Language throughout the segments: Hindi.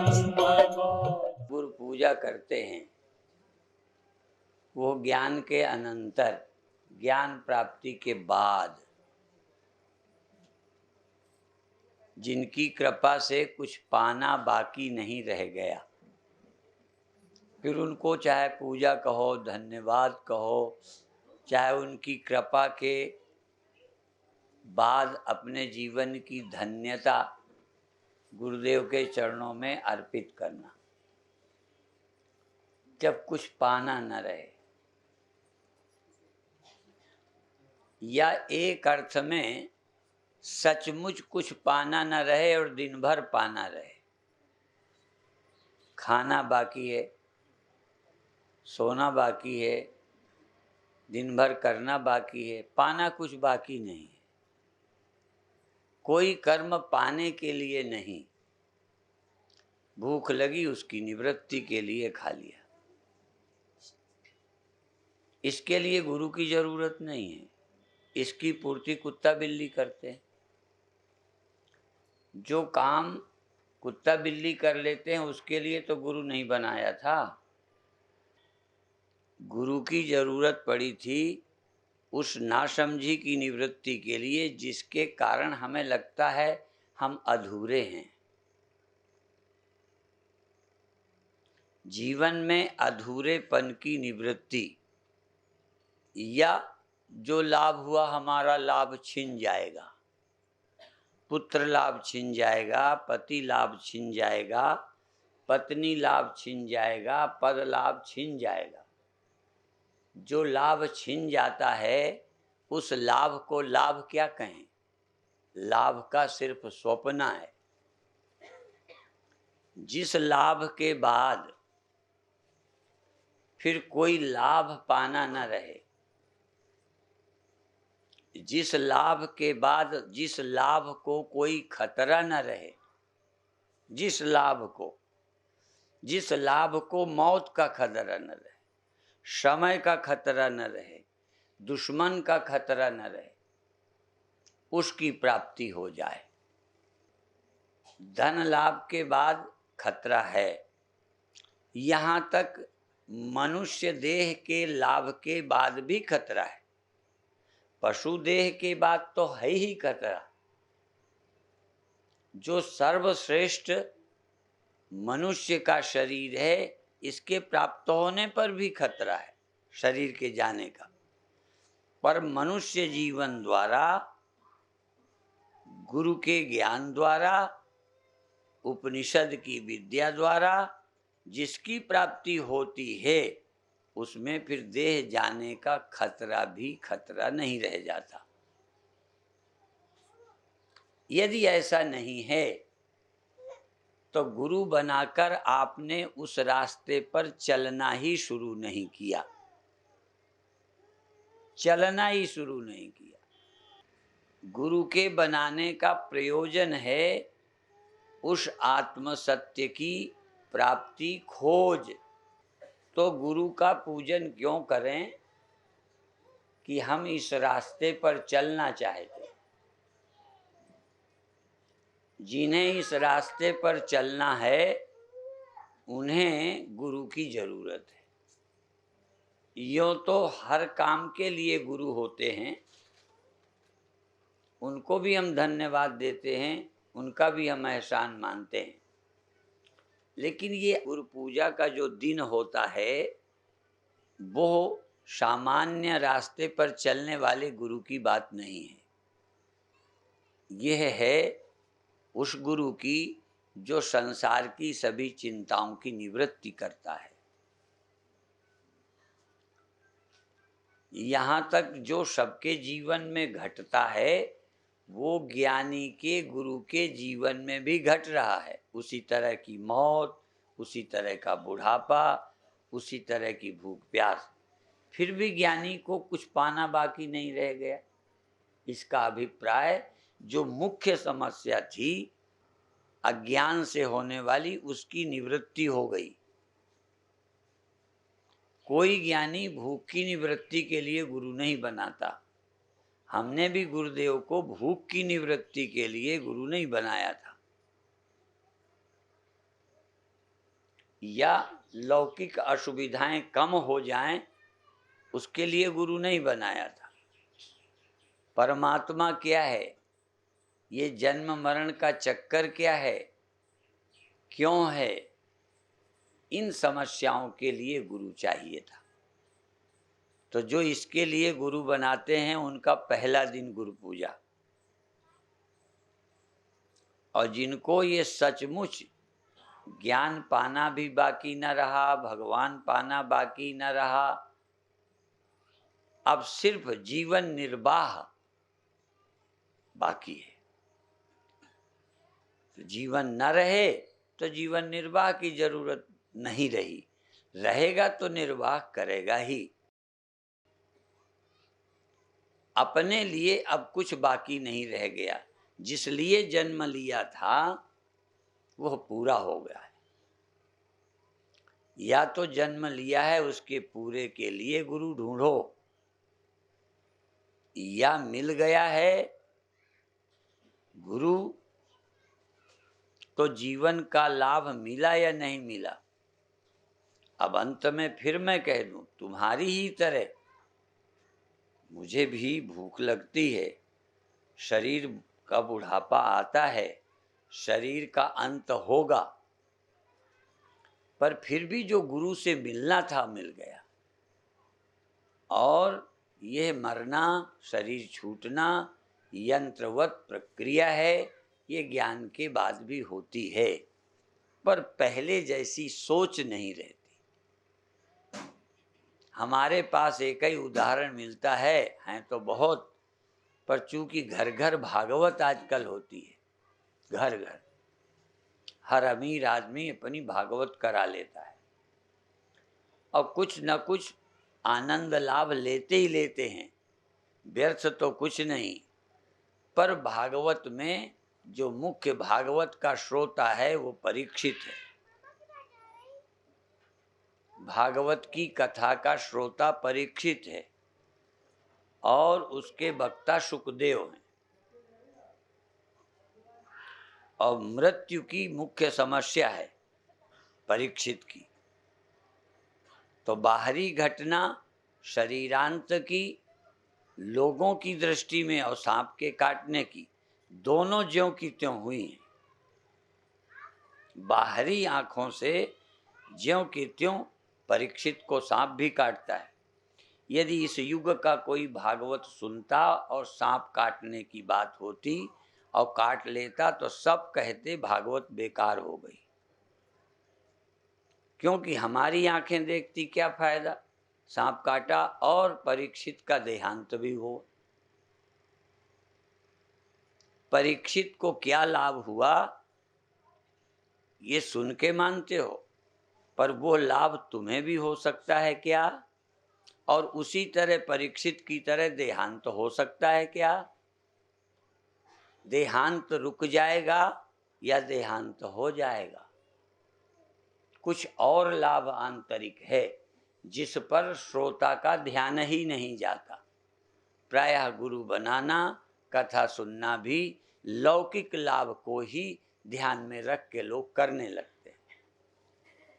गुरु पूजा करते हैं, वो ज्ञान के अनंतर, ज्ञान प्राप्ति के बाद जिनकी कृपा से कुछ पाना बाकी नहीं रह गया, फिर उनको चाहे पूजा कहो, धन्यवाद कहो, चाहे उनकी कृपा के बाद अपने जीवन की धन्यता गुरुदेव के चरणों में अर्पित करना। जब कुछ पाना न रहे, या एक अर्थ में सचमुच कुछ पाना न रहे और दिन भर पाना रहे, खाना बाकी है, सोना बाकी है, दिन भर करना बाकी है, पाना कुछ बाकी नहीं है। कोई कर्म पाने के लिए नहीं, भूख लगी उसकी निवृत्ति के लिए खा लिया। इसके लिए गुरु की जरूरत नहीं है, इसकी पूर्ति कुत्ता बिल्ली करते हैं। जो काम कुत्ता बिल्ली कर लेते हैं उसके लिए तो गुरु नहीं बनाया था। गुरु की जरूरत पड़ी थी उस नासमझी की निवृत्ति के लिए, जिसके कारण हमें लगता है हम अधूरे हैं। जीवन में अधूरेपन की निवृत्ति, या जो लाभ हुआ हमारा लाभ छिन जाएगा, पुत्र लाभ छिन जाएगा, पति लाभ छिन जाएगा, पत्नी लाभ छिन जाएगा, पद लाभ छिन जाएगा। जो लाभ छिन जाता है उस लाभ को लाभ क्या कहें? लाभ का सिर्फ स्वप्न है। जिस लाभ के बाद फिर कोई लाभ पाना न रहे, जिस लाभ के बाद जिस लाभ को कोई खतरा न रहे, जिस लाभ को मौत का खतरा न रहे, समय का खतरा न रहे, दुश्मन का खतरा न रहे, उसकी प्राप्ति हो जाए। धन लाभ के बाद खतरा है, यहाँ तक मनुष्य देह के लाभ के बाद भी खतरा है। पशु देह के बाद तो है ही खतरा। जो सर्वश्रेष्ठ मनुष्य का शरीर है, इसके प्राप्त होने पर भी खतरा है शरीर के जाने का। पर मनुष्य जीवन द्वारा, गुरु के ज्ञान द्वारा, उपनिषद की विद्या द्वारा जिसकी प्राप्ति होती है, उसमें फिर देह जाने का खतरा भी खतरा नहीं रह जाता। यदि ऐसा नहीं है तो गुरु बनाकर आपने उस रास्ते पर चलना ही शुरू नहीं किया, चलना ही शुरू नहीं किया। गुरु के बनाने का प्रयोजन है उस आत्म सत्य की प्राप्ति, खोज। तो गुरु का पूजन क्यों करें? कि हम इस रास्ते पर चलना चाहते। जिन्हें इस रास्ते पर चलना है उन्हें गुरु की जरूरत है। यूँ तो हर काम के लिए गुरु होते हैं, उनको भी हम धन्यवाद देते हैं, उनका भी हम एहसान मानते हैं। लेकिन ये गुरु पूजा का जो दिन होता है, वो सामान्य रास्ते पर चलने वाले गुरु की बात नहीं है। यह है उस गुरु की जो संसार की सभी चिंताओं की निवृत्ति करता है। यहाँ तक जो सबके जीवन में घटता है, वो ज्ञानी के, गुरु के जीवन में भी घट रहा है। उसी तरह की मौत, उसी तरह का बुढ़ापा, उसी तरह की भूख प्यास। फिर भी ज्ञानी को कुछ पाना बाकी नहीं रह गया। इसका अभिप्राय जो मुख्य समस्या थी अज्ञान से होने वाली, उसकी निवृत्ति हो गई। कोई ज्ञानी भूख की निवृत्ति के लिए गुरु नहीं बनाता। हमने भी गुरुदेव को भूख की निवृत्ति के लिए गुरु नहीं बनाया था। या लौकिक असुविधाएं कम हो जाएं, उसके लिए गुरु नहीं बनाया था। परमात्मा क्या है, ये जन्म मरण का चक्कर क्या है, क्यों है, इन समस्याओं के लिए गुरु चाहिए था। तो जो इसके लिए गुरु बनाते हैं उनका पहला दिन गुरु पूजा। और जिनको ये सचमुच ज्ञान पाना भी बाकी न रहा, भगवान पाना बाकी न रहा, अब सिर्फ जीवन निर्वाह बाकी है। तो जीवन न रहे तो जीवन निर्वाह की जरूरत नहीं रही, रहेगा तो निर्वाह करेगा ही। अपने लिए अब कुछ बाकी नहीं रह गया, जिस लिए जन्म लिया था वह पूरा हो गया है। या तो जन्म लिया है उसके पूरे के लिए गुरु ढूंढो, या मिल गया है गुरु तो जीवन का लाभ मिला या नहीं मिला। अब अंत में फिर मैं कह दूं, तुम्हारी ही तरह मुझे भी भूख लगती है, शरीर का बुढ़ापा आता है, शरीर का अंत होगा, पर फिर भी जो गुरु से मिलना था मिल गया। और यह मरना, शरीर छूटना यंत्रवत प्रक्रिया है, ये ज्ञान के बाद भी होती है, पर पहले जैसी सोच नहीं रहती। हमारे पास एक ही उदाहरण मिलता है, हैं तो बहुत, पर चूंकि घर घर भागवत आजकल होती है, घर घर हर अमीर आदमी अपनी भागवत करा लेता है और कुछ न कुछ आनंद लाभ लेते ही लेते हैं, व्यर्थ तो कुछ नहीं। पर भागवत में जो मुख्य भागवत का श्रोता है वो परीक्षित है, भागवत की कथा का श्रोता परीक्षित है और उसके वक्ता सुखदेव हैं। और मृत्यु की मुख्य समस्या है परीक्षित की। तो बाहरी घटना शरीरांत की, लोगों की दृष्टि में और सांप के काटने की, दोनों ज्यों की त्यों हुई हैं। बाहरी आंखों से ज्यों की त्यों परीक्षित को सांप भी काटता है। यदि इस युग का कोई भागवत सुनता और सांप काटने की बात होती और काट लेता तो सब कहते भागवत बेकार हो गई, क्योंकि हमारी आंखें देखती क्या फायदा, सांप काटा और परीक्षित का देहांत भी हो। परीक्षित को क्या लाभ हुआ ये सुन के मानते हो, पर वो लाभ तुम्हें भी हो सकता है क्या? और उसी तरह परीक्षित की तरह देहांत हो सकता है क्या? देहांत रुक जाएगा या देहांत हो जाएगा? कुछ और लाभ आंतरिक है जिस पर श्रोता का ध्यान ही नहीं जाता। प्रायः गुरु बनाना, कथा सुनना भी लौकिक लाभ को ही ध्यान में रख के लोग करने लगते हैं।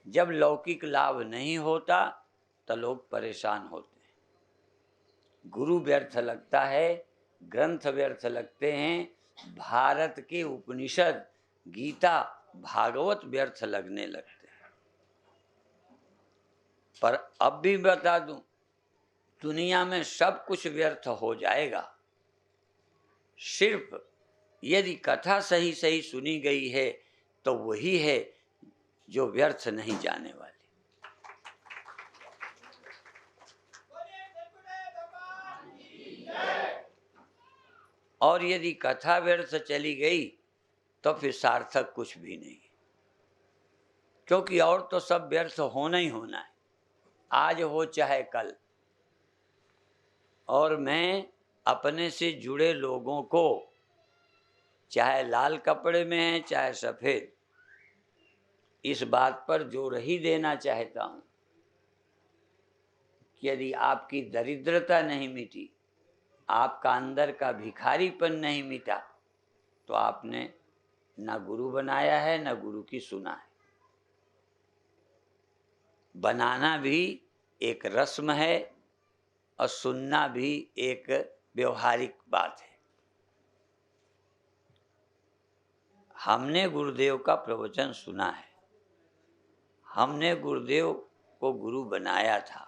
जब लौकिक लाभ नहीं होता तो लोग परेशान होते हैं। गुरु व्यर्थ लगता है, ग्रंथ व्यर्थ लगते हैं, भारत के उपनिषद, गीता, भागवत व्यर्थ लगने लगते हैं। पर अब भी बता दूं, दुनिया में सब कुछ व्यर्थ हो जाएगा, सिर्फ यदि कथा सही सही सुनी गई है तो वही है जो व्यर्थ नहीं जाने वाली। और यदि कथा व्यर्थ चली गई तो फिर सार्थक कुछ भी नहीं, क्योंकि और तो सब व्यर्थ होना ही होना है, आज हो चाहे कल। और मैं अपने से जुड़े लोगों को, चाहे लाल कपड़े में है चाहे सफेद, इस बात पर जोर ही देना चाहता हूं कि यदि आपकी दरिद्रता नहीं मिटी, आपका अंदर का भिखारीपन नहीं मिटा, तो आपने ना गुरु बनाया है ना गुरु की सुना है। बनाना भी एक रस्म है और सुनना भी एक व्यवहारिक बात है। हमने गुरुदेव का प्रवचन सुना है, हमने गुरुदेव को गुरु बनाया था।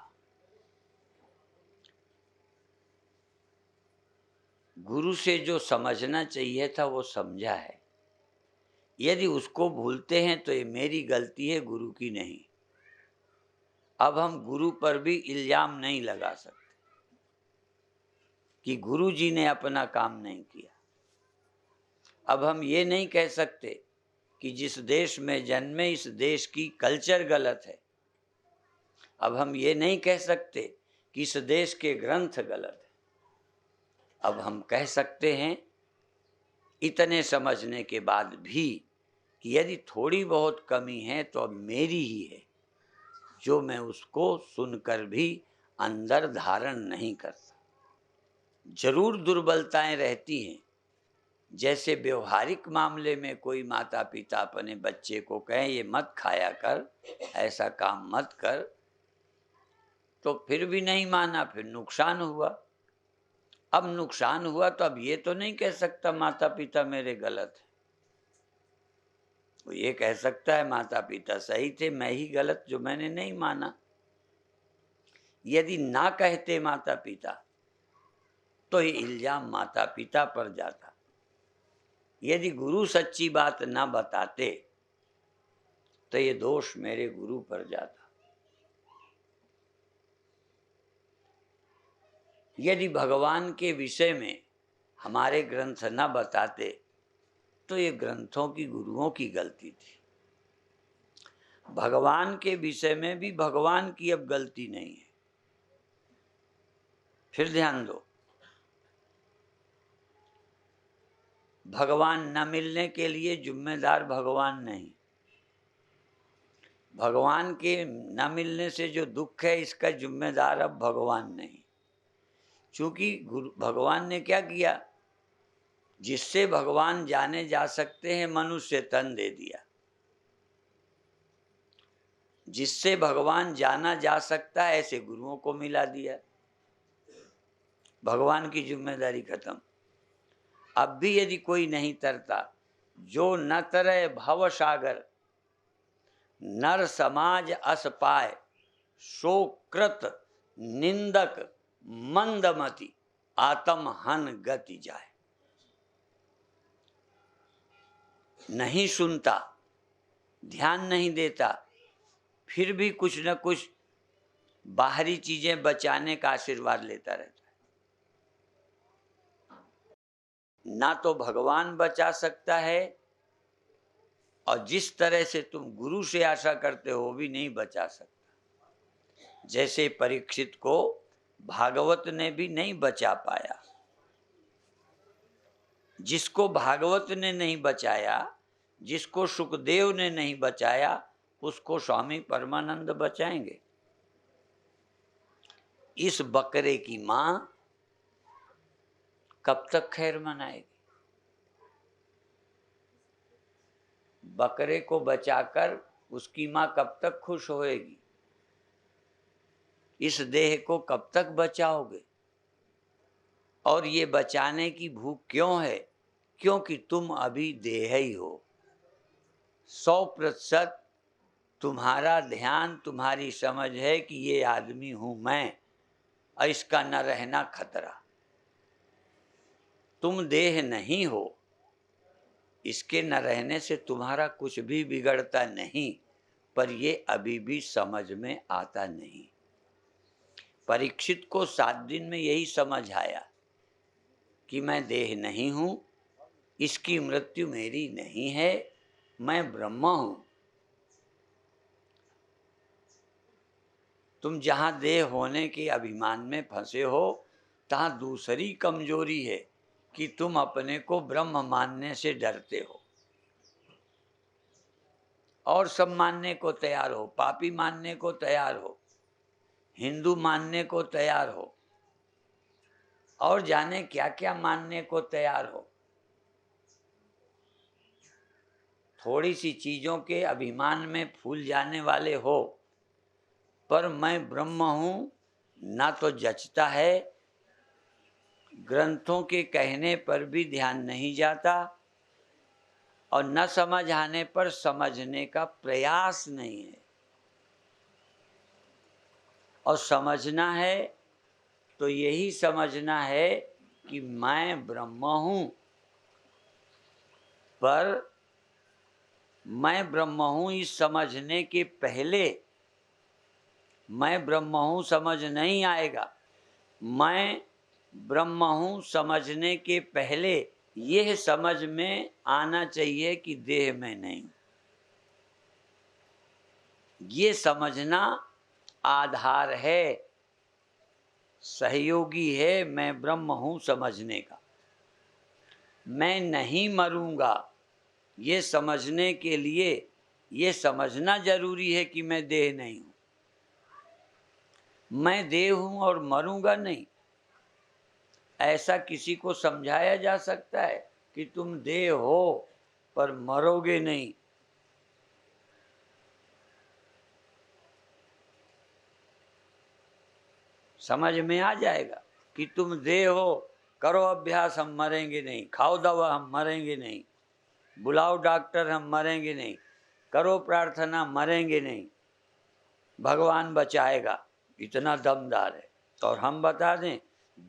गुरु से जो समझना चाहिए था वो समझा है। यदि उसको भूलते हैं तो ये मेरी गलती है, गुरु की नहीं। अब हम गुरु पर भी इल्जाम नहीं लगा सकते कि गुरु जी ने अपना काम नहीं किया। अब हम ये नहीं कह सकते कि जिस देश में जन्मे इस देश की कल्चर गलत है। अब हम ये नहीं कह सकते कि इस देश के ग्रंथ गलत है। अब हम कह सकते हैं इतने समझने के बाद भी कि यदि थोड़ी बहुत कमी है तो अब मेरी ही है, जो मैं उसको सुनकर भी अंदर धारण नहीं करता। जरूर दुर्बलताएं रहती हैं। जैसे व्यवहारिक मामले में कोई माता पिता अपने बच्चे को कहें ये मत खाया कर, ऐसा काम मत कर, तो फिर भी नहीं माना, फिर नुकसान हुआ। अब नुकसान हुआ तो अब ये तो नहीं कह सकता माता पिता मेरे गलत है। वो ये कह सकता है माता पिता सही थे, मैं ही गलत जो मैंने नहीं माना। यदि ना कहते माता पिता तो ये इल्जाम माता पिता पर जाता। यदि गुरु सच्ची बात ना बताते तो ये दोष मेरे गुरु पर जाता। यदि भगवान के विषय में हमारे ग्रंथ न बताते तो ये ग्रंथों की गुरुओं की गलती थी। भगवान के विषय में भी भगवान की अब गलती नहीं है। फिर ध्यान दो, भगवान न मिलने के लिए जिम्मेदार भगवान नहीं। भगवान के न मिलने से जो दुख है इसका जिम्मेदार अब भगवान नहीं। क्योंकि भगवान ने क्या किया, जिससे भगवान जाने जा सकते हैं मनुष्य तन दे दिया। जिससे भगवान जाना जा सकता है ऐसे गुरुओं को मिला दिया। भगवान की जिम्मेदारी खत्म। अब भी यदि कोई नहीं तरता, जो न तरे भव सागर, नर समाज अस पाए, सो कृत निंदक मंदमति, आत्म हन गति जाए। नहीं सुनता, ध्यान नहीं देता, फिर भी कुछ न कुछ बाहरी चीजें बचाने का आशीर्वाद लेता रहता है। ना तो भगवान बचा सकता है और जिस तरह से तुम गुरु से आशा करते हो वो भी नहीं बचा सकता। जैसे परीक्षित को भागवत ने भी नहीं बचा पाया। जिसको भागवत ने नहीं बचाया, जिसको सुखदेव ने नहीं बचाया, उसको स्वामी परमानंद बचाएंगे। इस बकरे की मां कब तक खैर मनाएगी? बकरे को बचाकर उसकी मां कब तक खुश होएगी? इस देह को कब तक बचाओगे? और ये बचाने की भूख क्यों है? क्योंकि तुम अभी देह ही हो। 100% तुम्हारा ध्यान, तुम्हारी समझ है कि ये आदमी हूं मैं और इसका न रहना खतरा। तुम देह नहीं हो, इसके न रहने से तुम्हारा कुछ भी बिगड़ता नहीं, पर ये अभी भी समझ में आता नहीं। परीक्षित को 7 दिन में यही समझ आया कि मैं देह नहीं हूं, इसकी मृत्यु मेरी नहीं है, मैं ब्रह्म हूं। तुम जहां देह होने के अभिमान में फंसे हो, तहां दूसरी कमजोरी है कि तुम अपने को ब्रह्म मानने से डरते हो और सब मानने को तैयार हो। पापी मानने को तैयार हो, हिंदू मानने को तैयार हो, और जाने क्या क्या मानने को तैयार हो। थोड़ी सी चीजों के अभिमान में फूल जाने वाले हो पर मैं ब्रह्म हूँ ना तो जचता है, ग्रंथों के कहने पर भी ध्यान नहीं जाता, और न समझ आने पर समझने का प्रयास नहीं है। और समझना है तो यही समझना है कि मैं ब्रह्म हूँ, पर मैं ब्रह्म हूँ इस समझने के पहले मैं ब्रह्म हूँ समझ नहीं आएगा। मैं ब्रह्म हूँ समझने के पहले यह समझ में आना चाहिए कि देह में नहीं। ये समझना आधार है, सहयोगी है मैं ब्रह्म हूँ समझने का। मैं नहीं मरूंगा ये समझने के लिए ये समझना जरूरी है कि मैं देह नहीं हूँ। मैं देह हूँ और मरूंगा नहीं, ऐसा किसी को समझाया जा सकता है कि तुम देह हो पर मरोगे नहीं? समझ में आ जाएगा कि तुम देह हो, करो अभ्यास हम मरेंगे नहीं, खाओ दवा हम मरेंगे नहीं, बुलाओ डॉक्टर हम मरेंगे नहीं, करो प्रार्थना मरेंगे नहीं, भगवान बचाएगा, इतना दमदार है। और हम बता दें,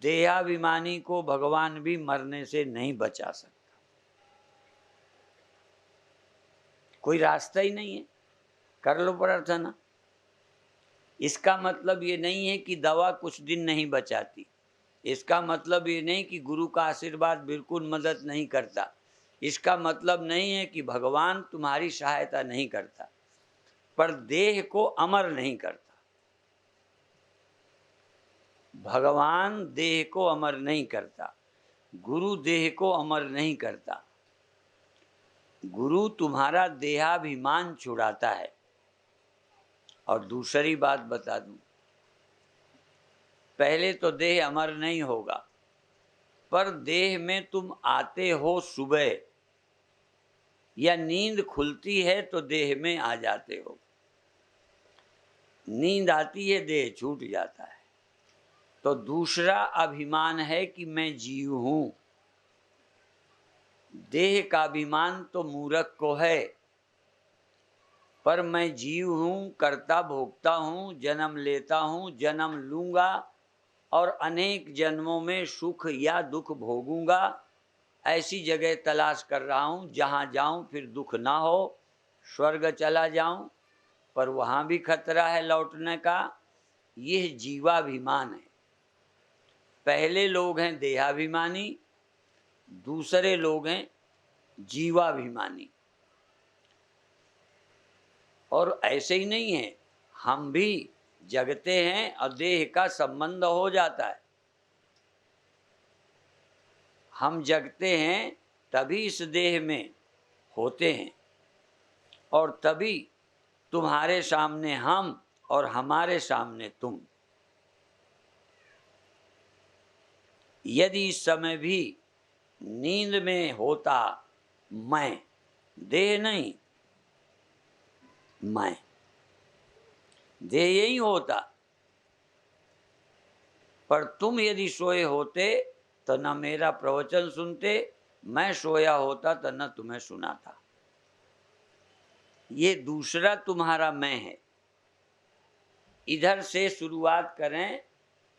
देहाभिमानी को भगवान भी मरने से नहीं बचा सकता, कोई रास्ता ही नहीं है। कर लो प्रार्थना। इसका मतलब ये नहीं है कि दवा कुछ दिन नहीं बचाती, इसका मतलब ये नहीं कि गुरु का आशीर्वाद बिल्कुल मदद नहीं करता, इसका मतलब नहीं है कि भगवान तुम्हारी सहायता नहीं करता, पर देह को अमर नहीं करता। भगवान देह को अमर नहीं करता, गुरु देह को अमर नहीं करता। गुरु तुम्हारा देहाभिमान छुड़ाता है। और दूसरी बात बता दूं, पहले तो देह अमर नहीं होगा, पर देह में तुम आते हो सुबह या नींद खुलती है तो देह में आ जाते हो। नींद आती है देह छूट जाता है। तो दूसरा अभिमान है कि मैं जीव हूं। देह का अभिमान तो मूर्ख को है, पर मैं जीव हूं, कर्ता भोगता हूं, जन्म लेता हूं, जन्म लूंगा और अनेक जन्मों में सुख या दुख भोगूंगा। ऐसी जगह तलाश कर रहा हूं जहां जाऊं फिर दुख ना हो, स्वर्ग चला जाऊं, पर वहां भी खतरा है लौटने का। यह जीवाभिमान है। पहले लोग हैं देहाभिमानी, दूसरे लोग हैं जीवाभिमानी। और ऐसे ही नहीं है, हम भी जगते हैं और देह का संबंध हो जाता है। हम जगते हैं तभी इस देह में होते हैं, और तभी तुम्हारे सामने हम और हमारे सामने तुम। यदि इस समय भी नींद में होता मैं, देह नहीं, मैं, देह यही होता, पर तुम यदि सोए होते तो न मेरा प्रवचन सुनते, मैं सोया होता तो न तुम्हें सुनाता। ये दूसरा तुम्हारा मैं है। इधर से शुरुआत करें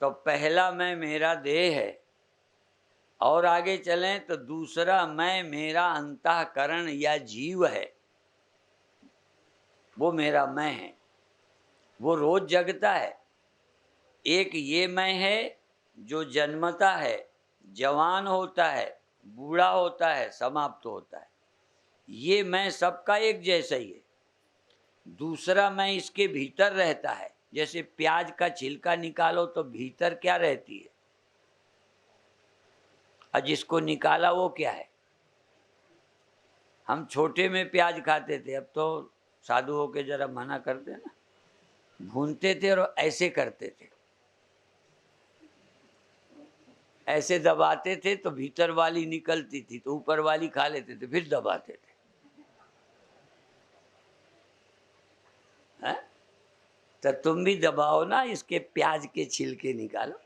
तो पहला मैं मेरा देह है, और आगे चलें तो दूसरा मैं मेरा अंतःकरण या जीव है, वो मेरा मैं है, वो रोज जगता है। एक ये मैं है जो जन्मता है, जवान होता है, बूढ़ा होता है, समाप्त होता है। ये मैं सबका एक जैसा ही है। दूसरा मैं इसके भीतर रहता है। जैसे प्याज का छिलका निकालो तो भीतर क्या रहती है, और जिसको निकाला वो क्या है। हम छोटे में प्याज खाते थे, अब तो साधु होके जरा मना करते ना, भूनते थे और ऐसे करते थे, ऐसे दबाते थे तो भीतर वाली निकलती थी, तो ऊपर वाली खा लेते थे, फिर दबाते थे। है? तो तुम भी दबाओ ना, इसके प्याज के छिलके निकालो,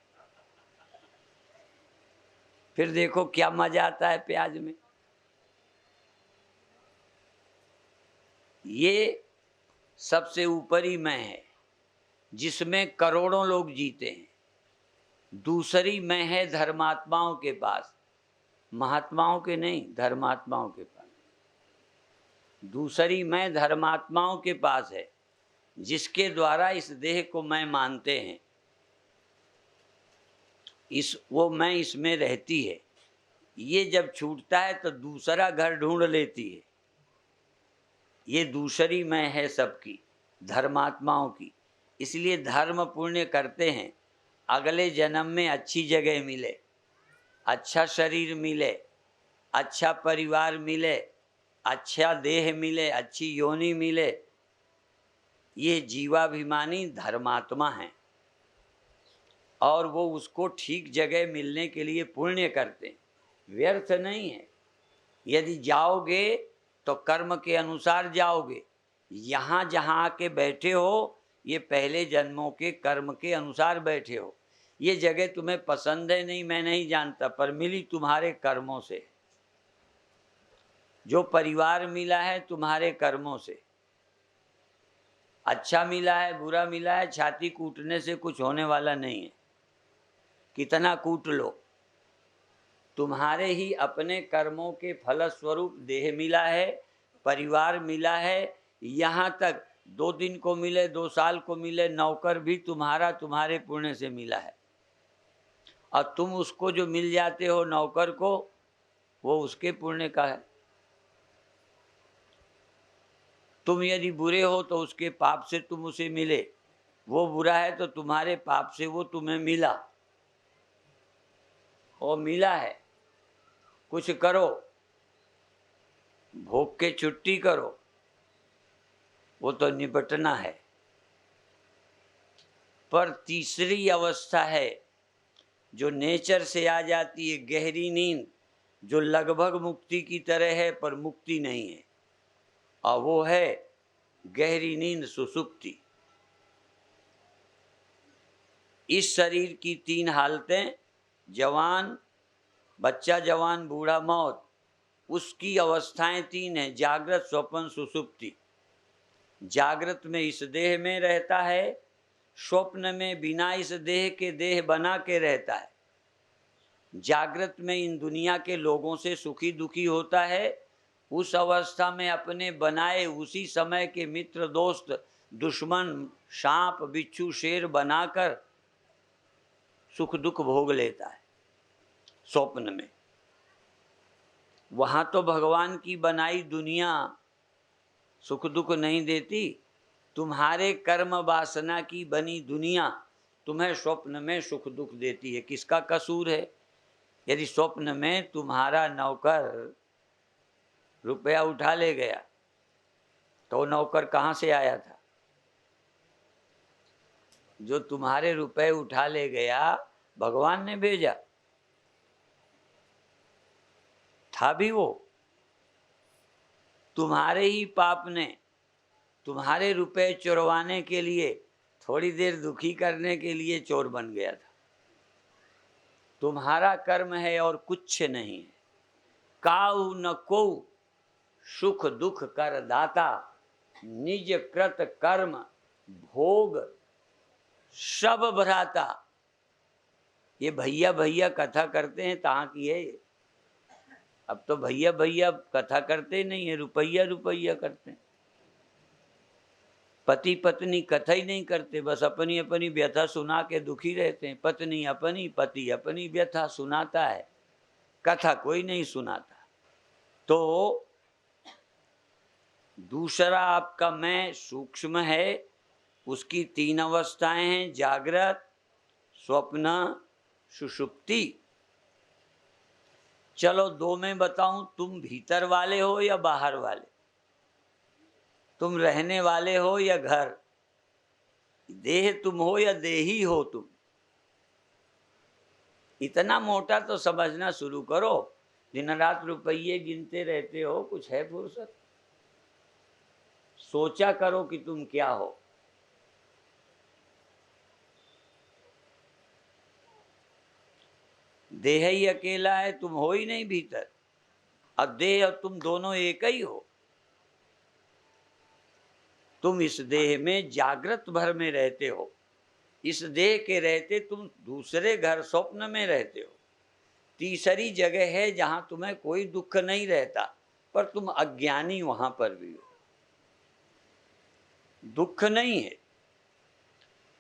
फिर देखो क्या मजा आता है प्याज में। ये सबसे ऊपरी मैं है जिसमें करोड़ों लोग जीते हैं। दूसरी मैं है धर्मात्माओं के पास, महात्माओं के नहीं, धर्मात्माओं के पास। दूसरी मैं धर्मात्माओं के पास है जिसके द्वारा इस देह को मैं मानते हैं। वो मैं इसमें रहती है। ये जब छूटता है तो दूसरा घर ढूंढ लेती है। ये दूसरी मैं है सबकी, धर्मात्माओं की। इसलिए धर्म पुण्य करते हैं, अगले जन्म में अच्छी जगह मिले, अच्छा शरीर मिले, अच्छा परिवार मिले, अच्छा देह मिले, अच्छी योनि मिले। ये जीवाभिमानी धर्मात्मा हैं और वो उसको ठीक जगह मिलने के लिए पुण्य करते हैं, व्यर्थ नहीं है। यदि जाओगे तो कर्म के अनुसार जाओगे। यहाँ जहाँ आके बैठे हो, ये पहले जन्मों के कर्म के अनुसार बैठे हो। ये जगह तुम्हें पसंद है नहीं, मैं नहीं जानता, पर मिली तुम्हारे कर्मों से। जो परिवार मिला है तुम्हारे कर्मों से। अच्छा मिला है, बुरा मिला है, छाती कूटने से कुछ होने वाला नहीं है। कितना कूट लो, तुम्हारे ही अपने कर्मों के फलस्वरूप देह मिला है, परिवार मिला है। यहाँ तक 2 दिन को मिले, 2 साल को मिले, नौकर भी तुम्हारा तुम्हारे पुण्य से मिला है। और तुम उसको जो मिल जाते हो नौकर को, वो उसके पुण्य का है। तुम यदि बुरे हो तो उसके पाप से तुम उसे मिले, वो बुरा है तो तुम्हारे पाप से वो तुम्हें मिला। वो मिला है, कुछ करो, भोग के छुट्टी करो, वो तो निपटना है। पर तीसरी अवस्था है जो नेचर से आ जाती है, गहरी नींद, जो लगभग मुक्ति की तरह है पर मुक्ति नहीं है, और वो है गहरी नींद, सुषुप्ति। इस शरीर की 3 हालतें, जवान, बच्चा, जवान, बूढ़ा, मौत, उसकी अवस्थाएं 3 हैं, जागृत, स्वप्न, सुषुप्ति। जागृत में इस देह में रहता है, स्वप्न में बिना इस देह के देह बना के रहता है। जागृत में इन दुनिया के लोगों से सुखी दुखी होता है। उस अवस्था में अपने बनाए उसी समय के मित्र, दोस्त, दुश्मन, सांप, बिच्छू, शेर बनाकर सुख दुख भोग लेता है स्वप्न में। वहाँ तो भगवान की बनाई दुनिया सुख दुख नहीं देती। तुम्हारे कर्म वासना की बनी दुनिया तुम्हें स्वप्न में सुख दुख देती है। किसका कसूर है? यदि स्वप्न में तुम्हारा नौकर रुपया उठा ले गया तो नौकर कहाँ से आया था? जो तुम्हारे रुपए उठा ले गया भगवान ने भेजा था। भी वो तुम्हारे ही पाप ने तुम्हारे रुपए चुरवाने के लिए, थोड़ी देर दुखी करने के लिए चोर बन गया था। तुम्हारा कर्म है और कुछ नहीं है। काऊ न को सुख दुख कर दाता, निज कृत कर्म भोग सब भ्राता। ये भैया भैया कथा करते हैं तहाँ की है ये। अब तो भैया भैया कथा करते नहीं है, रुपया रुपया करते हैं। पति पत्नी कथा ही नहीं करते, बस अपनी अपनी व्यथा सुना के दुखी रहते हैं। पत्नी अपनी, पति अपनी व्यथा सुनाता है, कथा कोई नहीं सुनाता। तो दूसरा आपका मैं सूक्ष्म है, उसकी 3 अवस्थाएं हैं, जागृत, स्वप्न, सुषुप्ति। चलो 2 में बताऊं, तुम भीतर वाले हो या बाहर वाले? तुम रहने वाले हो या घर? देह तुम हो या देही हो तुम? इतना मोटा तो समझना शुरू करो। दिन रात रुपये गिनते रहते हो, कुछ है फुर्सत? सोचा करो कि तुम क्या हो। देह ही अकेला है, तुम हो ही नहीं भीतर। अब देह और तुम दोनों एक ही हो। तुम इस देह में जागृत भर में रहते हो, इस देह के रहते तुम दूसरे घर स्वप्न में रहते हो। तीसरी जगह है जहां तुम्हें कोई दुख नहीं रहता, पर तुम अज्ञानी वहां पर भी हो। दुख नहीं है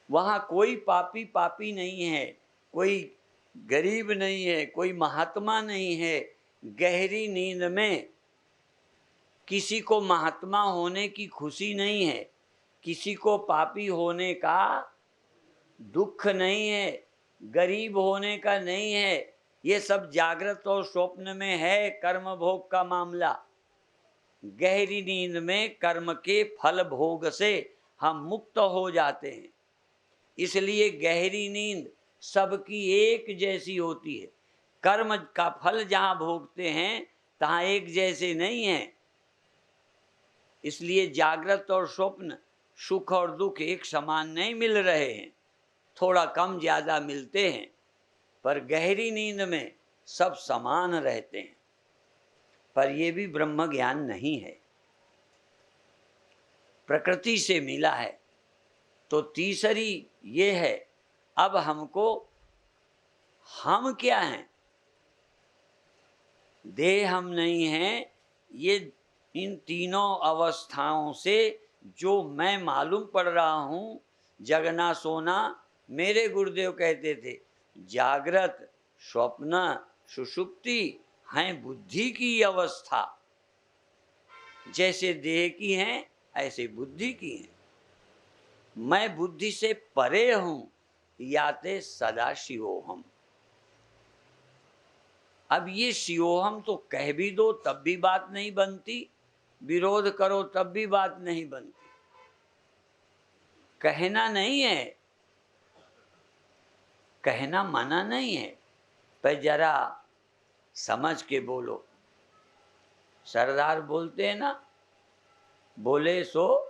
वहां, कोई पापी पापी नहीं है, कोई गरीब नहीं है, कोई महात्मा नहीं है। गहरी नींद में किसी को महात्मा होने की खुशी नहीं है, किसी को पापी होने का दुख नहीं है, गरीब होने का नहीं है। ये सब जागृत और स्वप्न में है कर्म भोग का मामला। गहरी नींद में कर्म के फल भोग से हम मुक्त हो जाते हैं। इसलिए गहरी नींद सबकी एक जैसी होती है। कर्म का फल जहाँ भोगते हैं तहाँ एक जैसे नहीं है। इसलिए जागृत और स्वप्न, सुख और दुख एक समान नहीं मिल रहे हैं, थोड़ा कम ज़्यादा मिलते हैं, पर गहरी नींद में सब समान रहते हैं। पर ये भी ब्रह्म ज्ञान नहीं है, प्रकृति से मिला है। तो तीसरी ये है, अब हमको, हम क्या हैं? देह हम नहीं हैं। ये इन तीनों अवस्थाओं से जो मैं मालूम पड़ रहा हूँ, जगना सोना, मेरे गुरुदेव कहते थे जागृत स्वप्न सुषुप्ति हैं बुद्धि की अवस्था। जैसे देह की हैं ऐसे बुद्धि की हैं। मैं बुद्धि से परे हूँ, याते सदा शिवोहम। अब ये शिवोहम तो कह भी दो तब भी बात नहीं बनती, विरोध करो तब भी बात नहीं बनती। कहना नहीं है, कहना मना नहीं है, पर जरा समझ के बोलो। सरदार बोलते हैं ना, बोले सो।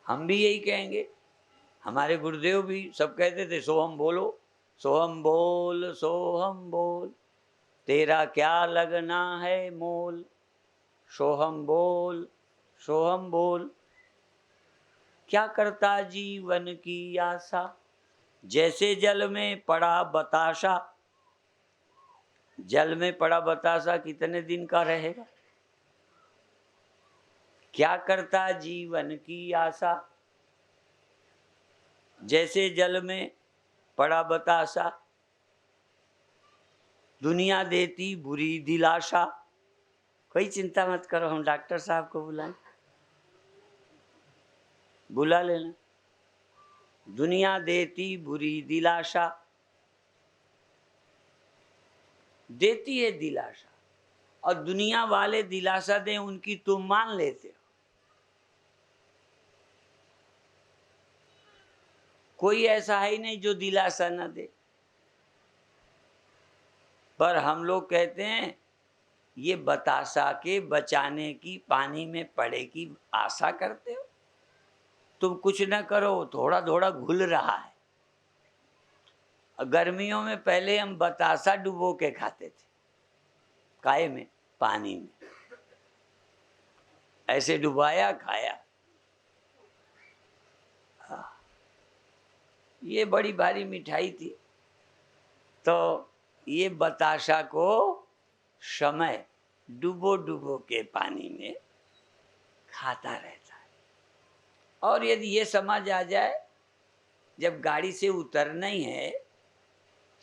हम भी यही कहेंगे, हमारे गुरुदेव भी सब कहते थे सोहम बोलो, सोहम बोल, सोहम बोल, तेरा क्या लगना है मोल, सोहम बोल, सोहम बोल। क्या करता जीवन की आशा, जैसे जल में पड़ा बताशा। जल में पड़ा बताशा कितने दिन का रहेगा? क्या करता जीवन की आशा, जैसे जल में पड़ा बताशा। दुनिया देती बुरी दिलासा। कोई चिंता मत करो, हम डॉक्टर साहब को बुलाएं, बुला लेना। दुनिया देती बुरी दिलासा, देती है दिलासा, और दुनिया वाले दिलासा दें उनकी तुम मान लेते हो। कोई ऐसा है ही नहीं जो दिलासा न दे। पर हम लोग कहते हैं ये बतासा के बचाने की पानी में पड़े की आशा करते हो। तुम कुछ न करो, थोड़ा थोड़ा घुल रहा है। गर्मियों में पहले हम बतासा डुबो के खाते थे, काहे में? पानी में, ऐसे डुबाया खाया। ये बड़ी भारी मिठाई थी। तो ये बताशा को समय डुबो डुबो के पानी में खाता रहता है। और यदि ये समझ आ जाए जब गाड़ी से उतरना ही है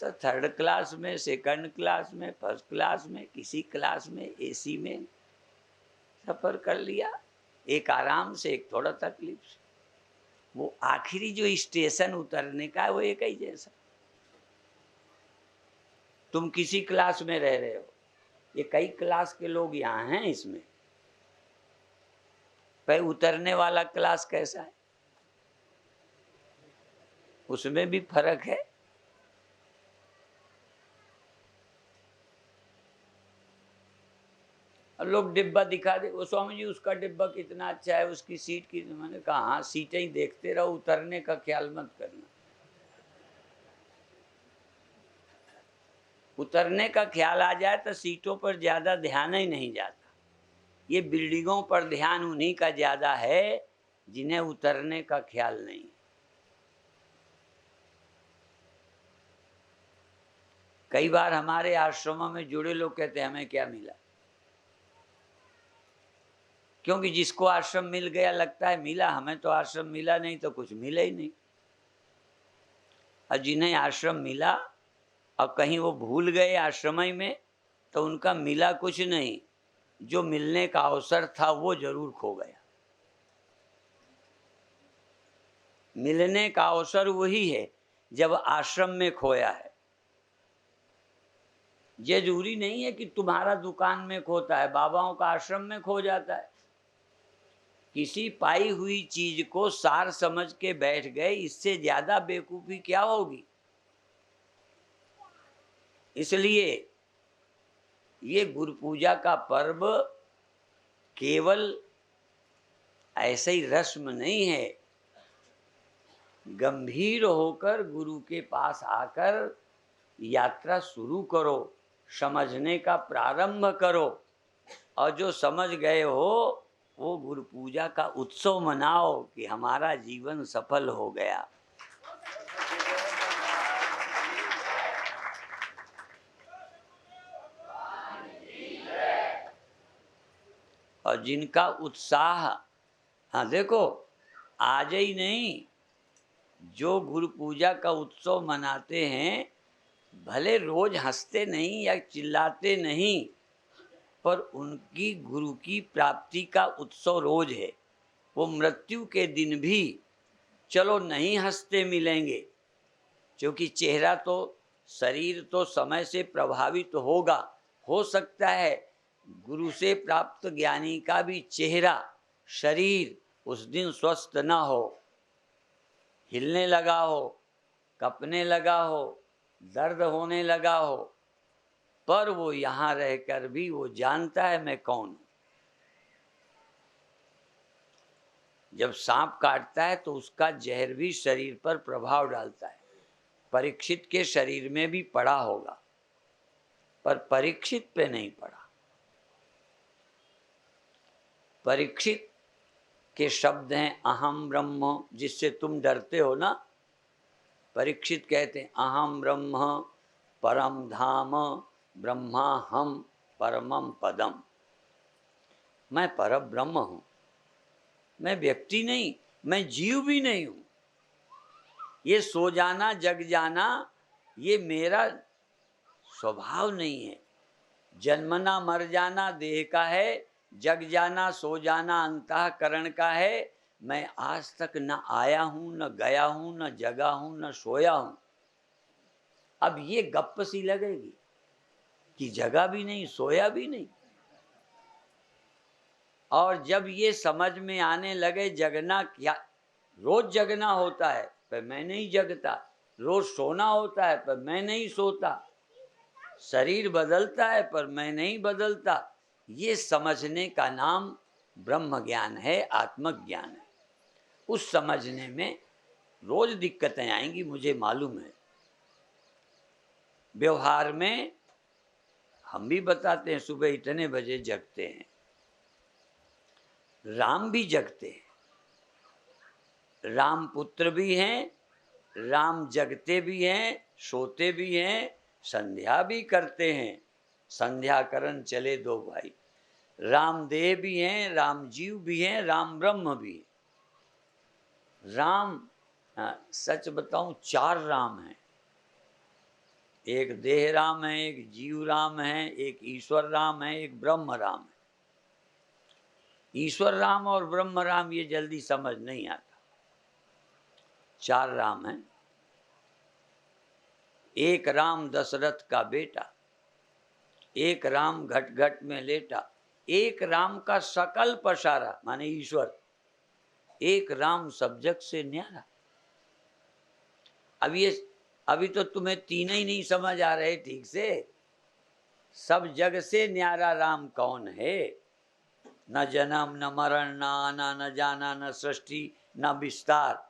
तो थर्ड क्लास में, सेकंड क्लास में, फर्स्ट क्लास में, किसी क्लास में, एसी में सफ़र कर लिया, एक आराम से एक थोड़ा तकलीफ से। वो आखिरी जो स्टेशन उतरने का है वो एक ही जैसा। तुम किसी क्लास में रह रहे हो, ये कई क्लास के लोग यहाँ हैं इसमें, पर उतरने वाला क्लास कैसा है उसमें भी फर्क है। लोग डिब्बा दिखा दे, वो स्वामी जी उसका डिब्बा कितना अच्छा है, उसकी सीट की। मैंने कहा हाँ, सीटें ही देखते रहो, उतरने का ख्याल मत करना। उतरने का ख्याल आ जाए तो सीटों पर ज़्यादा ध्यान ही नहीं जाता। ये बिल्डिंगों पर ध्यान उन्हीं का ज़्यादा है जिन्हें उतरने का ख्याल नहीं। कई बार हमारे आश्रमों में जुड़े लोग कहते हैं हमें क्या मिला, क्योंकि जिसको आश्रम मिल गया लगता है मिला, हमें तो आश्रम मिला नहीं तो कुछ मिला ही नहीं। और जिन्हें आश्रम मिला और कहीं वो भूल गए आश्रम ही में, तो उनका मिला कुछ नहीं, जो मिलने का अवसर था वो जरूर खो गया। मिलने का अवसर वही है जब आश्रम में खोया है। ये जरूरी नहीं है कि तुम्हारा दुकान में खोता है, बाबाओं का आश्रम में खो जाता है। किसी पाई हुई चीज को सार समझ के बैठ गए, इससे ज्यादा बेवकूफी क्या होगी। इसलिए ये गुरु पूजा का पर्व केवल ऐसे ही रस्म नहीं है, गंभीर होकर गुरु के पास आकर यात्रा शुरू करो, समझने का प्रारंभ करो, और जो समझ गए हो वो गुरु पूजा का उत्सव मनाओ कि हमारा जीवन सफल हो गया। और जिनका उत्साह, हाँ देखो, आज ही नहीं, जो गुरु पूजा का उत्सव मनाते हैं भले रोज हंसते नहीं या चिल्लाते नहीं, पर उनकी गुरु की प्राप्ति का उत्सव रोज है। वो मृत्यु के दिन भी चलो नहीं हंसते मिलेंगे, क्योंकि चेहरा तो, शरीर तो समय से प्रभावित होगा। हो सकता है गुरु से प्राप्त ज्ञानी का भी चेहरा, शरीर उस दिन स्वस्थ न हो, हिलने लगा हो, कपने लगा हो, दर्द होने लगा हो, पर वो यहाँ रहकर भी वो जानता है मैं कौन हूँ। जब सांप काटता है तो उसका जहर भी शरीर पर प्रभाव डालता है। परीक्षित के शरीर में भी पड़ा होगा, पर परीक्षित पे नहीं पड़ा। परीक्षित के शब्द हैं अहम ब्रह्म, जिससे तुम डरते हो ना। परीक्षित कहते हैं अहम ब्रह्म परम धाम ब्रह्मा हम परमम पदम। मैं पर ब्रह्म हूं, मैं व्यक्ति नहीं, मैं जीव भी नहीं हूं। ये सो जाना जग जाना ये मेरा स्वभाव नहीं है। जन्मना मर जाना देह का है, जग जाना सो जाना अंतःकरण का है। मैं आज तक न आया हूं, न गया हूं, न जगा हूं, न सोया हूं। अब ये गप्प सी लगेगी कि जगा भी नहीं, सोया भी नहीं। और जब ये समझ में आने लगे जगना क्या, रोज जगना होता है पर मैं नहीं जगता, रोज सोना होता है पर मैं नहीं सोता, शरीर बदलता है पर मैं नहीं बदलता, ये समझने का नाम ब्रह्म ज्ञान है, आत्मज्ञान है। उस समझने में रोज दिक्कतें आएंगी, मुझे मालूम है। व्यवहार में हम भी बताते हैं सुबह इतने बजे जगते हैं, राम भी जगते हैं, राम पुत्र भी हैं, राम जगते भी हैं, सोते भी हैं, संध्या भी करते हैं। संध्या करन चले दो भाई, रामदेव भी हैं, राम जीव भी हैं, राम ब्रह्म भी है। राम, सच बताऊं, 4 राम हैं। एक देह राम है, एक जीव राम है, एक ईश्वर राम है, एक ब्रह्म राम है। ईश्वर राम और ब्रह्म राम ये जल्दी समझ नहीं आता। 4 राम हैं। एक राम दशरथ का बेटा, एक राम घट घट में लेटा, एक राम का सकल पसारा माने ईश्वर, एक राम सब जग से न्यारा। अभी तो तुम्हें तीनों ही नहीं समझ आ रहे ठीक से। सब जग से न्यारा राम कौन है? न जन्म न मरण न आना न जाना न सृष्टि न विस्तार,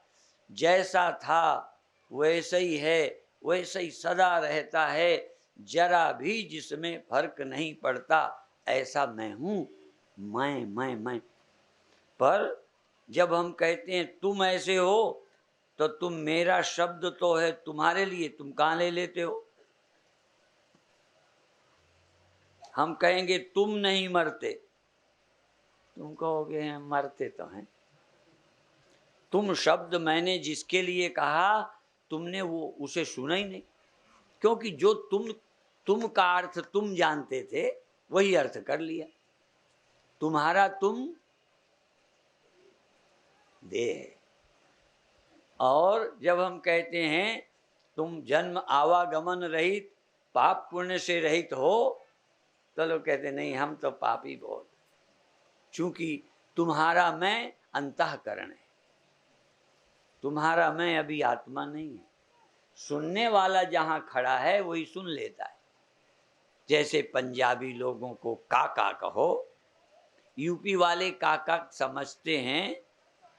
जैसा था वैसे ही है, वैसे ही सदा रहता है, जरा भी जिसमें फर्क नहीं पड़ता, ऐसा मैं हूं, मैं। पर जब हम कहते हैं तुम ऐसे हो, तो तुम मेरा शब्द तो है तुम्हारे लिए, तुम कहां ले लेते हो? हम कहेंगे तुम नहीं मरते, तुम कहोगे हम मरते तो हैं। तुम शब्द मैंने जिसके लिए कहा, तुमने वो उसे सुना ही नहीं, क्योंकि जो तुम का अर्थ तुम जानते थे वही अर्थ कर लिया। तुम्हारा तुम देह है। और जब हम कहते हैं तुम जन्म आवागमन रहित पाप पुण्य से रहित हो, तो लोग कहते नहीं हम तो पापी बहुत, चूंकि तुम्हारा मैं अंतःकरण है, तुम्हारा मैं अभी आत्मा नहीं है। सुनने वाला जहां खड़ा है वही सुन लेता है। जैसे पंजाबी लोगों को काका कहो, यूपी वाले काका समझते हैं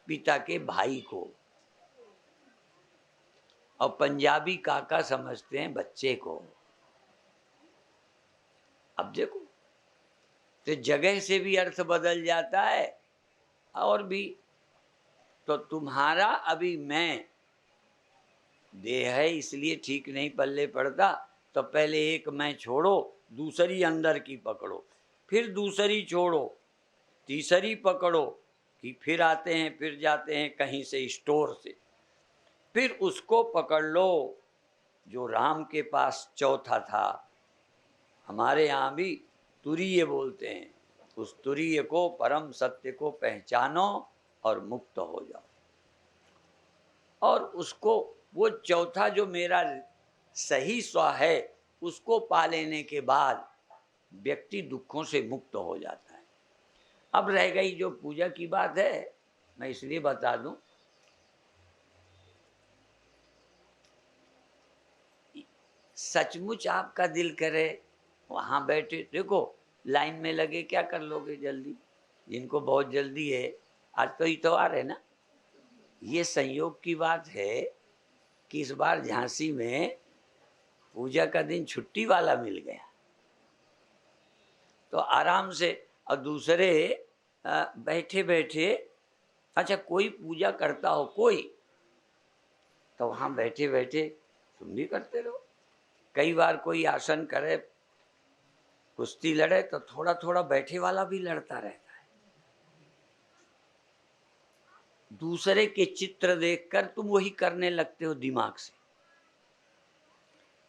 पिता के भाई को, और पंजाबी काका समझते हैं बच्चे को। अब देखो, तो जगह से भी अर्थ बदल जाता है। और भी तो तुम्हारा अभी मैं देह है, इसलिए ठीक नहीं पल्ले पड़ता, तो पहले एक मैं छोड़ो, दूसरी अंदर की पकड़ो, फिर दूसरी छोड़ो, तीसरी पकड़ो, कि फिर आते हैं, फिर जाते हैं कहीं से स्टोर से, फिर उसको पकड़ लो जो राम के पास चौथा था। हमारे यहाँ भी तुरीय बोलते हैं, उस तुरीय को, परम सत्य को पहचानो और मुक्त हो जाओ। और उसको, वो चौथा जो मेरा सही स्व है, उसको पा लेने के बाद व्यक्ति दुखों से मुक्त हो जाता है। अब रह गई जो पूजा की बात है, मैं इसलिए बता दूं, सचमुच आपका दिल करे वहां बैठे, देखो लाइन में लगे क्या कर लोगे जल्दी, जिनको बहुत जल्दी है, आज तो इतवार है ना, ये संयोग की बात है कि इस बार झांसी में पूजा का दिन छुट्टी वाला मिल गया, तो आराम से। और दूसरे बैठे बैठे, अच्छा कोई पूजा करता हो कोई, तो वहाँ बैठे बैठे तुम भी करते रहो। कई बार कोई आसन करे, कुश्ती लड़े, तो थोड़ा थोड़ा बैठे वाला भी लड़ता रहता है। दूसरे के चित्र देखकर तुम वही करने लगते हो दिमाग से।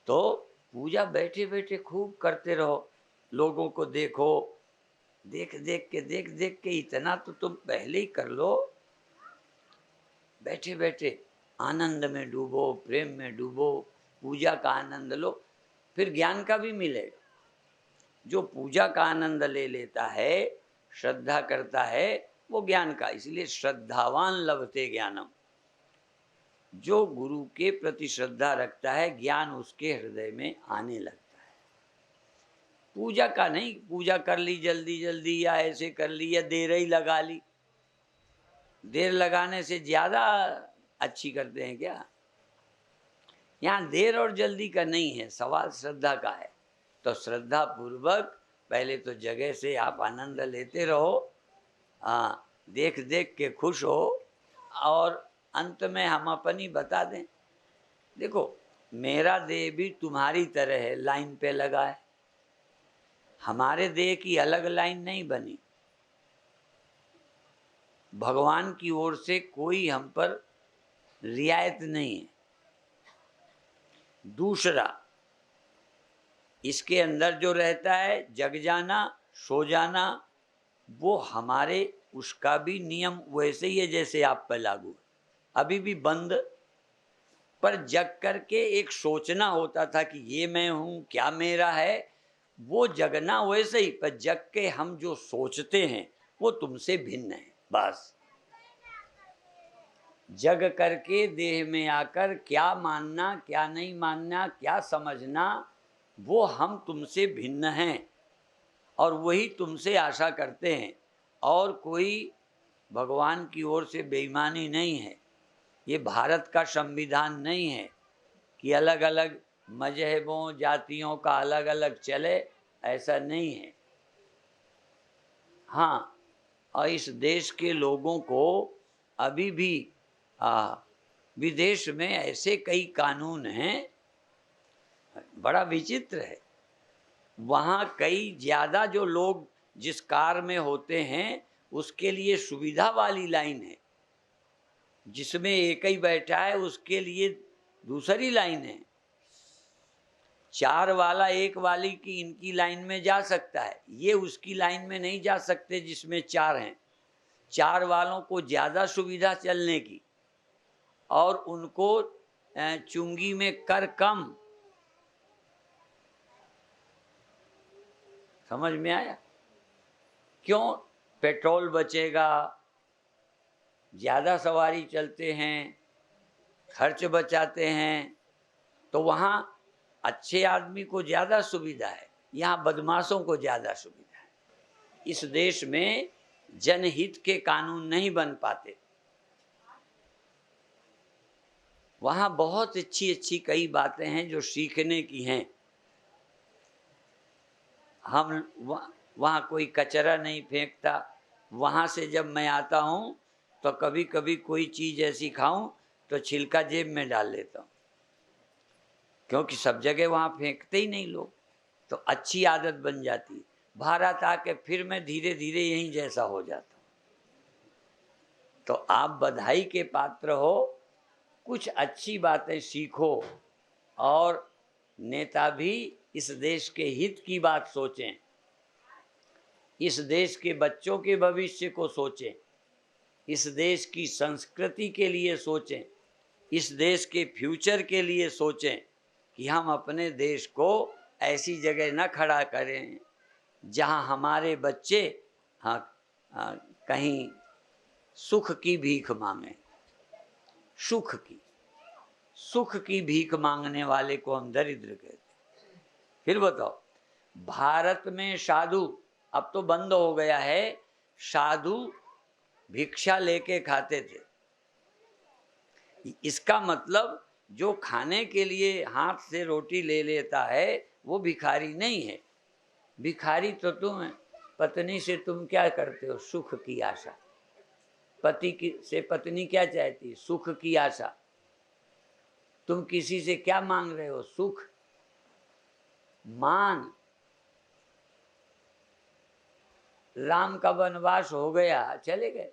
तो पूजा बैठे बैठे खूब करते रहो, लोगों को देखो, देख देख के इतना तो तुम पहले ही कर लो। बैठे बैठे आनंद में डूबो, प्रेम में डूबो, पूजा का आनंद लो, फिर ज्ञान का भी मिलेगा। जो पूजा का आनंद ले लेता है, श्रद्धा करता है, वो ज्ञान का, इसलिए श्रद्धावान लभते ज्ञानम। जो गुरु के प्रति श्रद्धा रखता है, ज्ञान उसके हृदय में आने लगता है। पूजा का नहीं, पूजा कर ली जल्दी जल्दी, या ऐसे कर ली, या देर ही लगा ली। देर लगाने से ज्यादा अच्छी करते हैं क्या? यहाँ देर और जल्दी का नहीं है, सवाल श्रद्धा का है। तो श्रद्धा पूर्वक पहले तो जगह से आप आनंद लेते रहो, हाँ, देख देख के खुश हो, और अंत में हम अपनी बता दें। देखो, मेरा देह भी तुम्हारी तरह है, लाइन पे लगा है। हमारे देह की अलग लाइन नहीं बनी, भगवान की ओर से कोई हम पर रियायत नहीं है। दूसरा, इसके अंदर जो रहता है जग जाना, सो जाना, वो हमारे उसका भी नियम वैसे ही है जैसे आप पर लागू है। अभी भी बंद, पर जग करके एक सोचना होता था कि ये मैं हूं, क्या मेरा है, वो जगना वैसे ही, पर जग के हम जो सोचते हैं वो तुमसे भिन्न है। बस जग करके देह में आकर क्या मानना, क्या नहीं मानना, क्या समझना, वो हम तुमसे भिन्न हैं, और वही तुमसे आशा करते हैं। और कोई भगवान की ओर से बेईमानी नहीं है। ये भारत का संविधान नहीं है कि अलग अलग मजहबों जातियों का अलग अलग चले, ऐसा नहीं है। हाँ, और इस देश के लोगों को अभी भी विदेश में ऐसे कई कानून हैं, बड़ा विचित्र है। वहाँ कई ज़्यादा जो लोग जिस कार में होते हैं उसके लिए सुविधा वाली लाइन है, जिसमें एक ही बैठा है उसके लिए दूसरी लाइन है। 4 वाला एक वाली की इनकी लाइन में जा सकता है, ये उसकी लाइन में नहीं जा सकते जिसमें 4 हैं। 4 वालों को ज़्यादा सुविधा चलने की, और उनको चुंगी में कर कम। समझ में आया? क्यों? पेट्रोल बचेगा, ज़्यादा सवारी चलते हैं, खर्च बचाते हैं, तो वहाँ अच्छे आदमी को ज़्यादा सुविधा है, यहाँ बदमाशों को ज़्यादा सुविधा है। इस देश में जनहित के कानून नहीं बन पाते। वहाँ बहुत अच्छी अच्छी कई बातें हैं जो सीखने की हैं। हम वहाँ कोई कचरा नहीं फेंकता। वहाँ से जब मैं आता हूँ तो कभी कभी कोई चीज़ ऐसी खाऊं तो छिलका जेब में डाल लेता हूँ, क्योंकि सब जगह वहाँ फेंकते ही नहीं लोग, तो अच्छी आदत बन जाती है। भारत आके फिर मैं धीरे धीरे यहीं जैसा हो जाता हूँ। तो आप बधाई के पात्र हो, कुछ अच्छी बातें सीखो, और नेता भी इस देश के हित की बात सोचें, इस देश के बच्चों के भविष्य को सोचें, इस देश की संस्कृति के लिए सोचें, इस देश के फ्यूचर के लिए सोचें कि हम अपने देश को ऐसी जगह न खड़ा करें जहां हमारे बच्चे कहीं सुख की भीख मांगे। सुख की भीख मांगने वाले को हम दरिद्र कहते हैं। फिर बताओ, भारत में साधु, अब तो बंद हो गया है, साधु भिक्षा लेके खाते थे। इसका मतलब जो खाने के लिए हाथ से रोटी ले लेता है वो भिखारी नहीं है। भिखारी तो तुम है। पत्नी से तुम क्या करते हो? सुख की आशा। पति की से पत्नी क्या चाहती है? सुख की आशा। तुम किसी से क्या मांग रहे हो? सुख, मान। राम का वनवास हो गया, चले गए।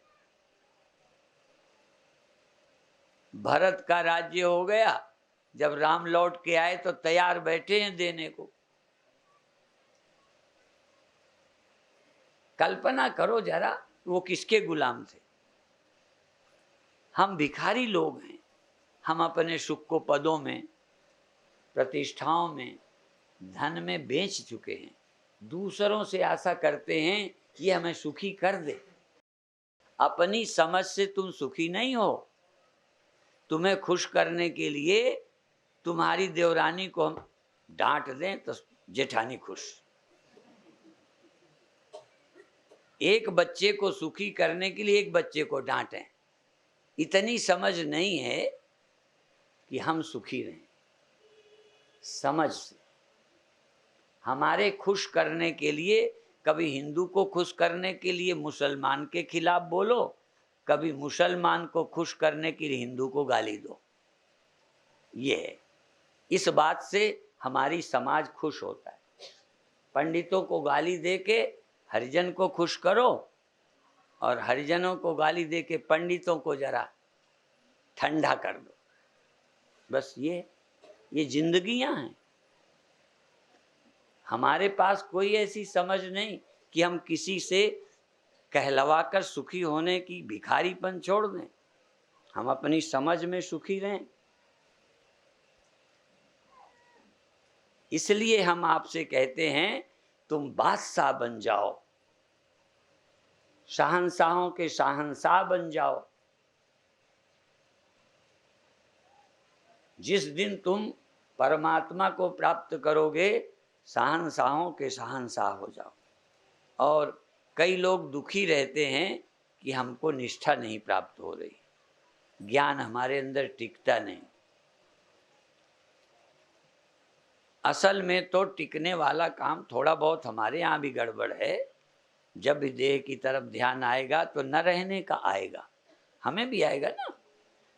भरत का राज्य हो गया, जब राम लौट के आए तो तैयार बैठे हैं देने को। कल्पना करो जरा, वो किसके गुलाम थे? हम भिखारी लोग हैं। हम अपने सुख को पदों में, प्रतिष्ठाओं में, धन में बेच चुके हैं। दूसरों से आशा करते हैं कि हमें सुखी कर दे। अपनी समझ से तुम सुखी नहीं हो। तुम्हें खुश करने के लिए तुम्हारी देवरानी को हम डांट दें तो जेठानी खुश। एक बच्चे को सुखी करने के लिए एक बच्चे को डांटें, इतनी समझ नहीं है कि हम सुखी रहें। समझ से हमारे खुश करने के लिए, कभी हिंदू को खुश करने के लिए मुसलमान के खिलाफ बोलो, कभी मुसलमान को खुश करने के लिए हिंदू को गाली दो। ये है। इस बात से हमारी समाज खुश होता है। पंडितों को गाली दे के हरिजन को खुश करो, और हरिजनों को गाली दे के पंडितों को जरा ठंडा कर दो। बस ये जिंदगियां हैं। हमारे पास कोई ऐसी समझ नहीं कि हम किसी से कहलवाकर सुखी होने की भिखारीपन छोड़ दें। हम अपनी समझ में सुखी रहें। इसलिए हम आपसे कहते हैं, तुम बादशाह बन जाओ, शहंशाहों के शहंशाह बन जाओ। जिस दिन तुम परमात्मा को प्राप्त करोगे, शहंशाहों के शहंशाह हो जाओ। और कई लोग दुखी रहते हैं कि हमको निष्ठा नहीं प्राप्त हो रही, ज्ञान हमारे अंदर टिकता नहीं। असल में तो टिकने वाला काम थोड़ा बहुत हमारे यहाँ भी गड़बड़ है। जब भी देह की तरफ ध्यान आएगा तो न रहने का आएगा, हमें भी आएगा ना।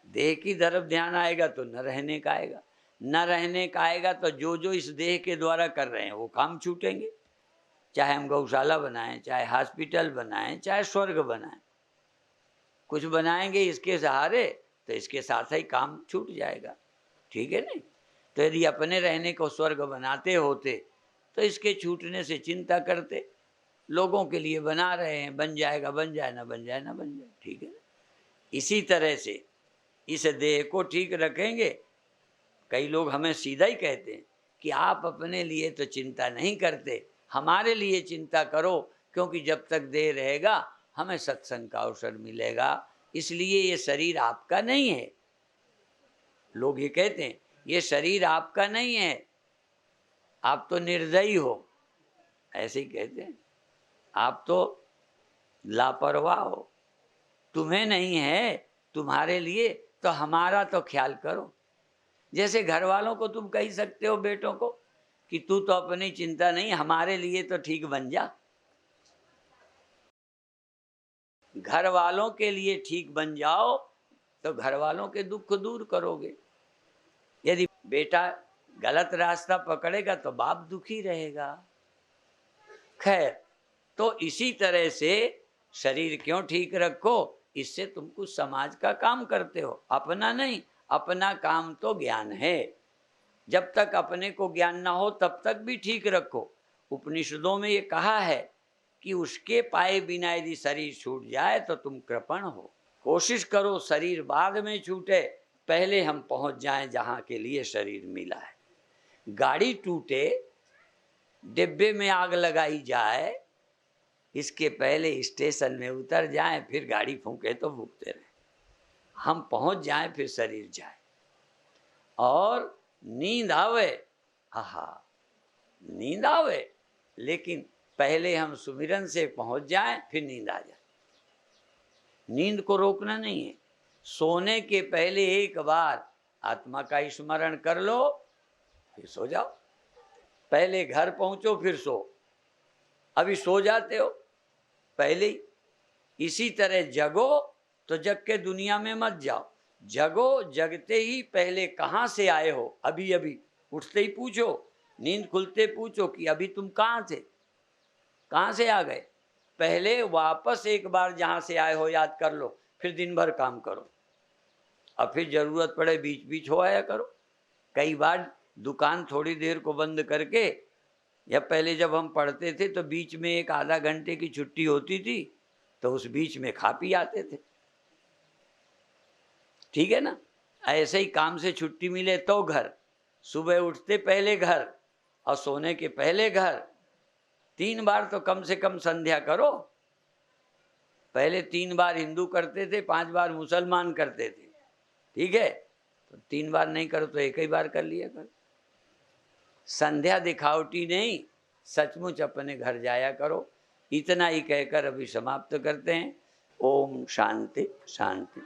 देह की तरफ ध्यान आएगा तो न रहने का आएगा, न रहने का आएगा तो जो जो इस देह के द्वारा कर रहे हैं वो काम छूटेंगे। चाहे हम गौशाला बनाएं, चाहे हॉस्पिटल बनाएं, चाहे स्वर्ग बनाएं, कुछ बनाएंगे इसके सहारे तो इसके साथ ही काम छूट जाएगा। ठीक है नहीं? तो यदि अपने रहने को स्वर्ग बनाते होते तो इसके छूटने से चिंता करते। लोगों के लिए बना रहे हैं, बन जाएगा, बन जाए ना बन जाए ना बन जाए। ठीक है ना? इसी तरह से इस देह को ठीक रखेंगे। कई लोग हमें सीधा ही कहते हैं कि आप अपने लिए तो चिंता नहीं करते, हमारे लिए चिंता करो, क्योंकि जब तक देह रहेगा हमें सत्संग का अवसर मिलेगा, इसलिए ये शरीर आपका नहीं है। लोग ये कहते हैं ये शरीर आपका नहीं है, आप तो निर्दयी हो, ऐसे ही कहते हैं। आप तो लापरवाह हो, तुम्हें नहीं है, तुम्हारे लिए तो हमारा तो ख्याल करो। जैसे घर वालों को तुम कह सकते हो बेटों को कि तू तो अपनी चिंता नहीं, हमारे लिए तो ठीक बन जा। घर वालों के लिए ठीक बन जाओ तो घर वालों के दुख दूर करोगे। यदि बेटा गलत रास्ता पकड़ेगा तो बाप दुखी रहेगा। खैर, तो इसी तरह से शरीर क्यों ठीक रखो, इससे तुम कुछ समाज का काम करते हो, अपना नहीं। अपना काम तो ज्ञान है, जब तक अपने को ज्ञान ना हो तब तक भी ठीक रखो। उपनिषदों में ये कहा है कि उसके पाए बिना यदि शरीर छूट जाए तो तुम कृपण हो। कोशिश करो शरीर बाद में छूटे, पहले हम पहुंच जाएं जहां के लिए शरीर मिला है। गाड़ी टूटे, डिब्बे में आग लगाई जाए, इसके पहले स्टेशन में उतर जाएं, फिर गाड़ी फूंके तो फूंकते रहे। हम पहुंच जाएं फिर शरीर जाए। और नींद आवे, हाँ नींद आवे, लेकिन पहले हम सुमिरन से पहुंच जाएं फिर नींद आ जाए। नींद को रोकना नहीं है। सोने के पहले एक बार आत्मा का स्मरण कर लो, फिर सो जाओ। पहले घर पहुंचो फिर सो, अभी सो जाते हो पहले ही। इसी तरह जगो तो जग के दुनिया में मत जाओ, जगो, जगते ही पहले कहाँ से आए हो। अभी अभी उठते ही पूछो, नींद खुलते पूछो कि अभी तुम कहाँ थे, कहाँ से आ गए। पहले वापस एक बार जहाँ से आए हो याद कर लो, फिर दिन भर काम करो। अब फिर जरूरत पड़े बीच बीच हो आया करो। कई बार दुकान थोड़ी देर को बंद करके, या पहले जब हम पढ़ते थे तो बीच में एक आधा घंटे की छुट्टी होती थी, तो उस बीच में खा पी आते थे। ठीक है ना? ऐसे ही काम से छुट्टी मिले तो घर, सुबह उठते पहले घर और सोने के पहले घर। 3 बार तो कम से कम संध्या करो। पहले 3 बार हिंदू करते थे, 5 बार मुसलमान करते थे। ठीक है? तो 3 बार नहीं करो तो एक ही बार कर लिया करो। संध्या दिखावटी नहीं, सचमुच अपने घर जाया करो। इतना ही कहकर अभी समाप्त करते हैं। ओम शांति शांति।